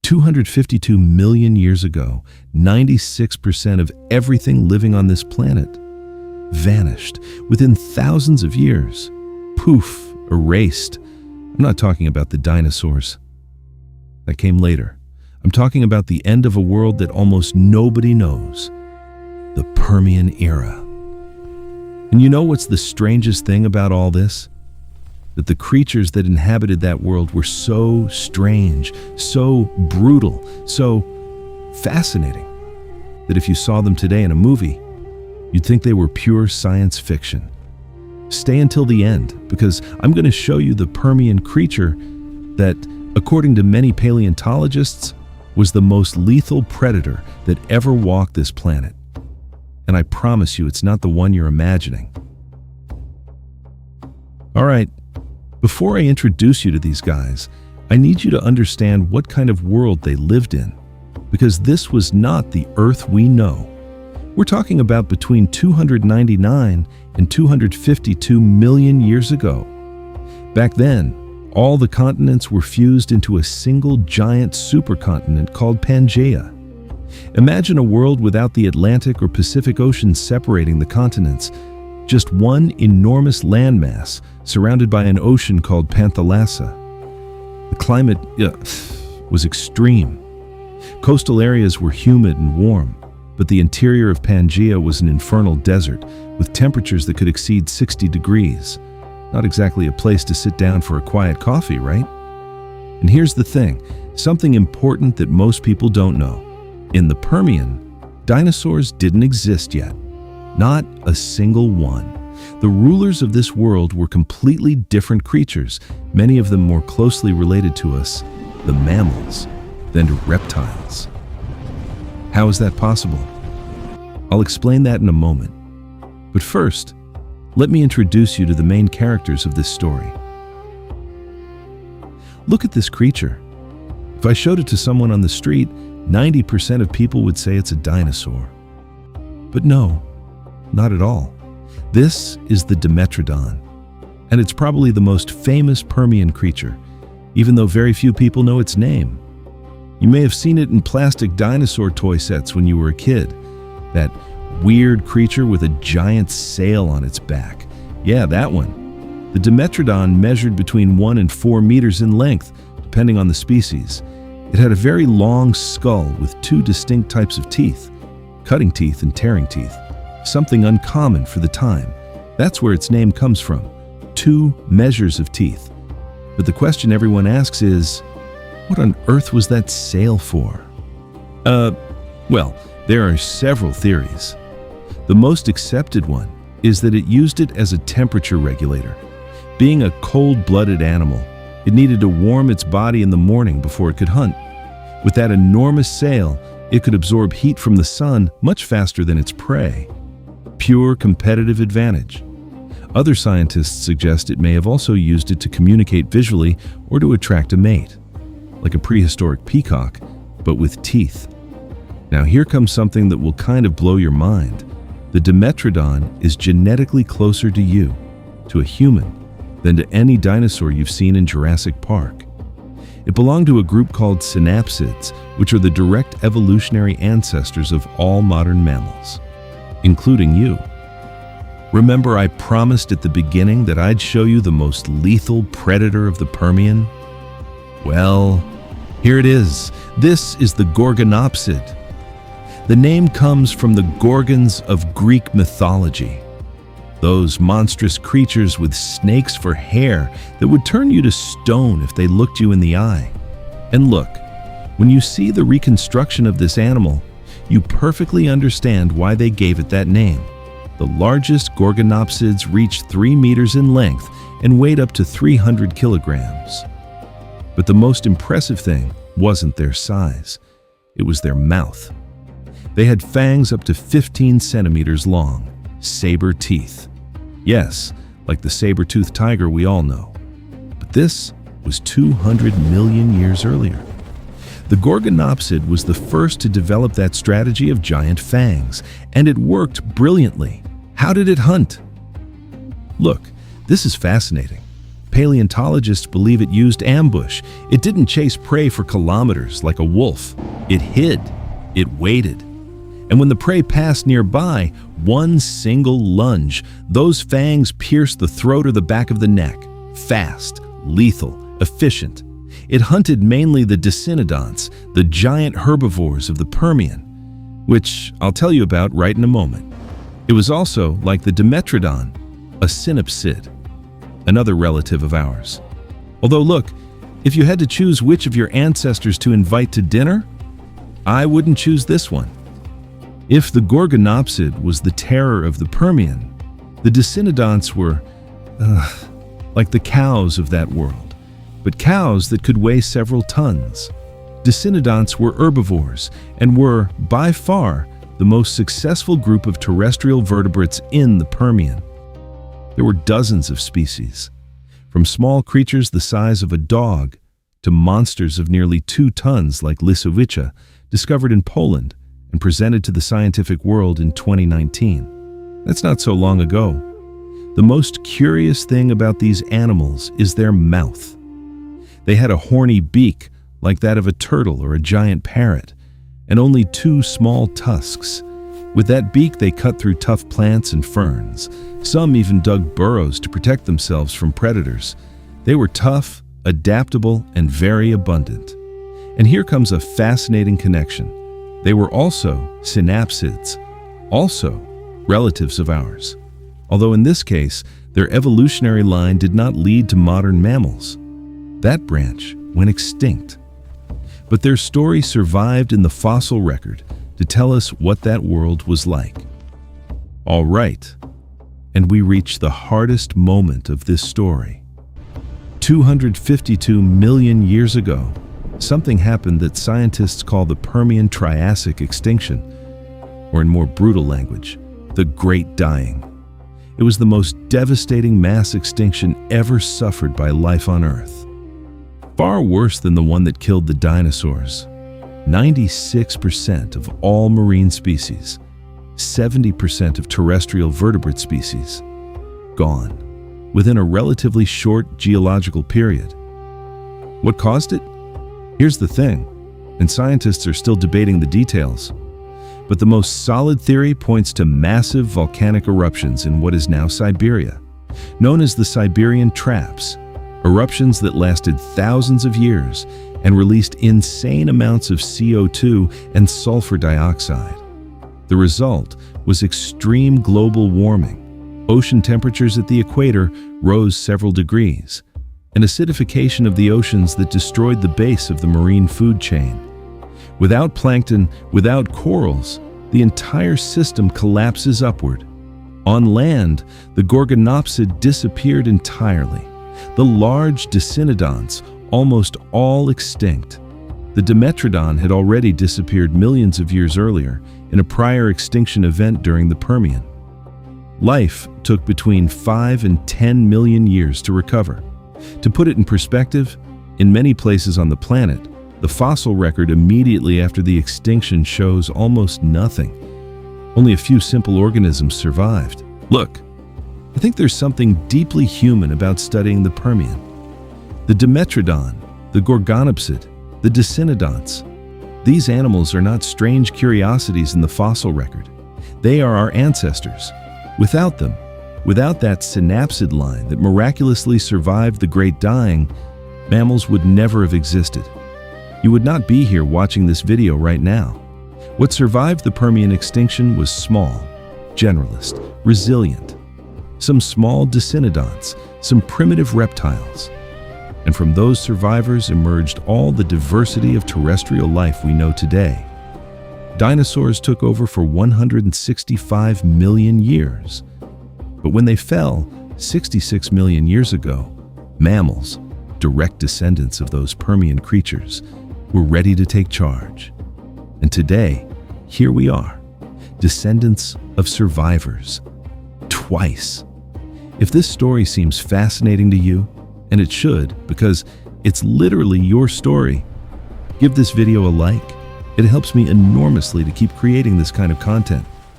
252 million years ago, 96% of everything living on this planet vanished within thousands of years. Poof, erased. I'm not talking about the dinosaurs. That came later. I'm talking about the end of a world that almost nobody knows. The Permian era. And you know what's the strangest thing about all this? That the creatures that inhabited that world were so strange, so brutal, so fascinating, that if you saw them today in a movie, you'd think they were pure science fiction. Stay until the end, because I'm going to show you the Permian creature that, according to many paleontologists, was the most lethal predator that ever walked this planet. And I promise you it's not the one you're imagining. All right, before I introduce you to these guys, I need you to understand what kind of world they lived in, because this was not the Earth we know. We're talking about between 299 and 252 million years ago. Back then, all the continents were fused into a single giant supercontinent called Pangaea. Imagine a world without the Atlantic or Pacific Oceans separating the continents, just one enormous landmass surrounded by an ocean called Pangaea. The climate was extreme. Coastal areas were humid and warm, but the interior of Pangaea was an infernal desert with temperatures that could exceed 60 degrees. Not exactly a place to sit down for a quiet coffee, right? And here's the thing, something important that most people don't know. In the Permian, dinosaurs didn't exist yet. Not a single one. The rulers of this world were completely different creatures, many of them more closely related to us, the mammals, than to reptiles. How is that possible? I'll explain that in a moment. But first, let me introduce you to the main characters of this story. Look at this creature. If I showed it to someone on the street, 90% of people would say it's a dinosaur. But no, not at all. This is the Dimetrodon, and it's probably the most famous Permian creature, even though very few people know its name. You may have seen it in plastic dinosaur toy sets when you were a kid. That weird creature with a giant sail on its back. Yeah, that one. The Dimetrodon measured between 1 and 4 meters in length, depending on the species. It had a very long skull with 2 distinct types of teeth, cutting teeth and tearing teeth, something uncommon for the time. That's where its name comes from, 2 measures of teeth. But the question everyone asks is, what on earth was that sail for? Well, there are several theories. The most accepted one is that it used it as a temperature regulator. Being a cold-blooded animal, it needed to warm its body in the morning before it could hunt. With that enormous sail, it could absorb heat from the sun much faster than its prey. Pure competitive advantage. Other scientists suggest it may have also used it to communicate visually or to attract a mate, like a prehistoric peacock, but with teeth. Now here comes something that will kind of blow your mind. The Dimetrodon is genetically closer to you, to a human, than to any dinosaur you've seen in Jurassic Park. It belonged to a group called synapsids, which are the direct evolutionary ancestors of all modern mammals, including you. Remember I promised at the beginning that I'd show you the most lethal predator of the Permian? Well, here it is. This is the Gorgonopsid. The name comes from the Gorgons of Greek mythology. Those monstrous creatures with snakes for hair that would turn you to stone if they looked you in the eye. And look, when you see the reconstruction of this animal, you perfectly understand why they gave it that name. The largest Gorgonopsids reached 3 meters in length and weighed up to 300 kilograms. But the most impressive thing wasn't their size, it was their mouth. They had fangs up to 15 centimeters long, saber teeth. Yes, like the saber-toothed tiger we all know. But this was 200 million years earlier. The Gorgonopsid was the first to develop that strategy of giant fangs, and it worked brilliantly. How did it hunt? Look, this is fascinating. Paleontologists believe it used ambush. It didn't chase prey for kilometers like a wolf. It hid. It waited. And when the prey passed nearby, one single lunge, those fangs pierced the throat or the back of the neck. Fast, lethal, efficient. It hunted mainly the dicynodonts, the giant herbivores of the Permian, which I'll tell you about right in a moment. It was also like the Dimetrodon, a synapsid, another relative of ours. Although look, if you had to choose which of your ancestors to invite to dinner, I wouldn't choose this one. If the Gorgonopsid was the terror of the Permian, the dicynodonts were like the cows of that world, but cows that could weigh several tons. Dicynodonts were herbivores and were, by far, the most successful group of terrestrial vertebrates in the Permian. There were dozens of species, from small creatures the size of a dog to monsters of nearly 2 tons like Lisowica, discovered in Poland and presented to the scientific world in 2019. That's not so long ago. The most curious thing about these animals is their mouth. They had a horny beak like that of a turtle or a giant parrot, and only 2 small tusks. With that beak, they cut through tough plants and ferns. Some even dug burrows to protect themselves from predators. They were tough, adaptable, and very abundant. And here comes a fascinating connection. They were also synapsids, also relatives of ours. Although in this case, their evolutionary line did not lead to modern mammals. That branch went extinct. But their story survived in the fossil record to tell us what that world was like. All right, and we reach the hardest moment of this story. 252 million years ago, something happened that scientists call the Permian Triassic extinction, or in more brutal language, the Great Dying. It was the most devastating mass extinction ever suffered by life on Earth. Far worse than the one that killed the dinosaurs. 96% of all marine species, 70% of terrestrial vertebrate species, gone within a relatively short geological period. What caused it? Here's the thing, and scientists are still debating the details, but the most solid theory points to massive volcanic eruptions in what is now Siberia, known as the Siberian Traps. Eruptions that lasted thousands of years and released insane amounts of CO2 and sulfur dioxide. The result was extreme global warming. Ocean temperatures at the equator rose several degrees, and acidification of the oceans that destroyed the base of the marine food chain. Without plankton, without corals, the entire system collapses upward. On land, the Gorgonopsid disappeared entirely. The large dicynodonts, almost all extinct. The Dimetrodon had already disappeared millions of years earlier in a prior extinction event during the Permian. Life took between 5 and 10 million years to recover. To put it in perspective, in many places on the planet, the fossil record immediately after the extinction shows almost nothing. Only a few simple organisms survived. Look, I think there's something deeply human about studying the Permian. The Dimetrodon, the Gorgonopsid, the dicynodonts. These animals are not strange curiosities in the fossil record. They are our ancestors. Without them, without that synapsid line that miraculously survived the Great Dying, mammals would never have existed. You would not be here watching this video right now. What survived the Permian extinction was small, generalist, resilient. Some small dicynodonts, some primitive reptiles. And from those survivors emerged all the diversity of terrestrial life we know today. Dinosaurs took over for 165 million years. But when they fell 66 million years ago, mammals, direct descendants of those Permian creatures, were ready to take charge. And today, here we are, descendants of survivors. Twice. If this story seems fascinating to you, and it should, because it's literally your story, give this video a like. It helps me enormously to keep creating this kind of content.